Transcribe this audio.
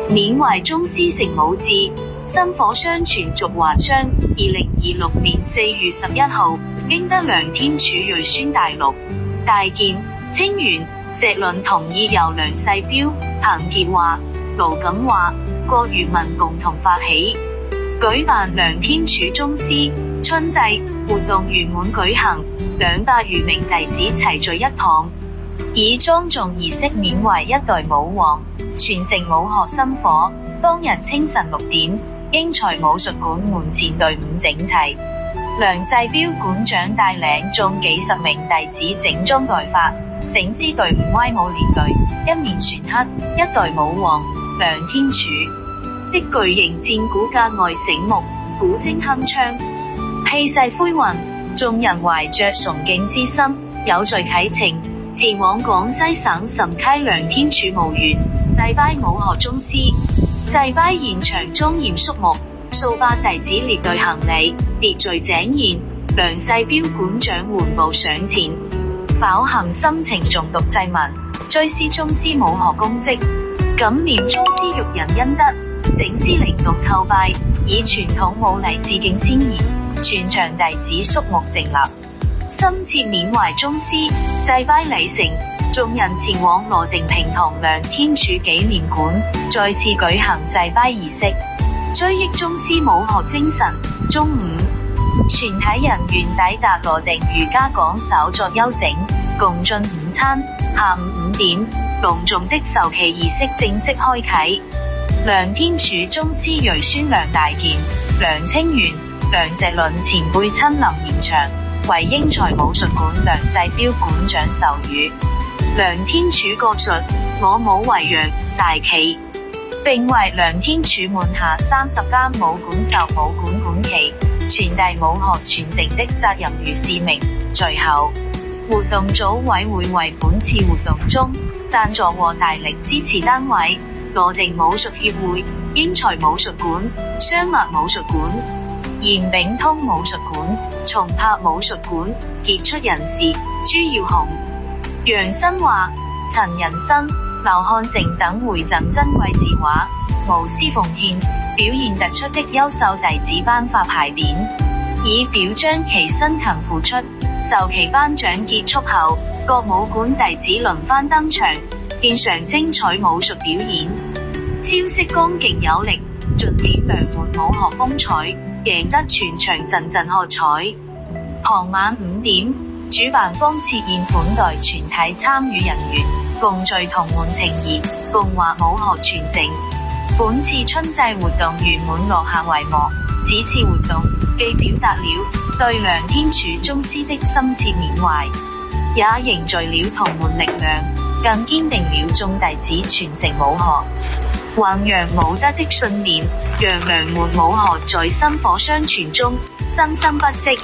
緬懷宗師成武志，薪火相傳續華昌。2026年4月11號，經得梁天柱睿宣大陸，大建、清源、石倫同意由梁世標、彭傑華、盧錦華、郭如文共同發起，舉辦梁天柱宗師春祭活動圓滿舉行，200餘名弟子齊聚一堂，以莊重儀式緬懷一代武王，傳承武學薪火。當日清晨6點，英才武術館門前隊伍整齊，梁世標館長帶領眾幾十名弟子整裝待發，醒獅隊伍威武連隊，一面旋刻一代武王梁天柱的巨型戰鼓格外醒目，鼓聲鏗鏘，氣勢恢宏，眾人懷着崇敬之心，有序啟程，前往廣西省岑溪梁天柱墓園祭拜武學宗師。祭拜現場莊嚴肅穆，數百弟子列隊行禮，秩序井然。梁世標館長緩步上前，飽含深情誦讀祭文，追思宗師武學功績，感念宗師育人恩德，醒獅靈動叩拜，以傳統武禮致敬先賢。全場弟子肅穆靜立，深切緬懷宗師。祭拜禮成，眾人前往羅定平堂梁天柱紀念館，再次舉行祭拜儀式，追憶宗師武學精神。中午，全體人員抵達羅定瑜伽館稍作休整，共進午餐。下午5點，隆重的授旗儀式正式開啟。梁天柱宗師睿宣梁大健、梁清源、梁石倫前輩親臨現場，為英才武術館梁世標館長授語。梁天柱國術，我武為揚大旗，並為梁天柱門下30間武館授武館館旗，傳遞武學傳承的責任與使命。隨後，活動組委會為本次活動中贊助和大力支持單位羅定武術協會、英才武術館、雙脈武術館、嚴炳通武術館、松柏武術館傑出人士朱耀雄、楊新華、陳仁生、劉漢成等回贈珍貴字畫，無私奉獻，表現突出的優秀弟子頒發牌匾，以表彰其辛勤付出。授旗頒獎結束後，各武館弟子輪番登場，獻上精彩武術表演，超式剛勁有力，盡顯良門武學風采，贏得全場陣陣喝彩。傍晚5點，主辦方設宴款待全體參與人員，共聚同門情誼，共話武學傳承。本次春祭活動圓滿落下帷幕。此次活動既表達了對梁天柱宗師的深切緬懷，也凝聚了同門力量，更堅定了眾弟子傳承武學、弘揚武德的信念，讓良門武學在薪火相傳中生生不息。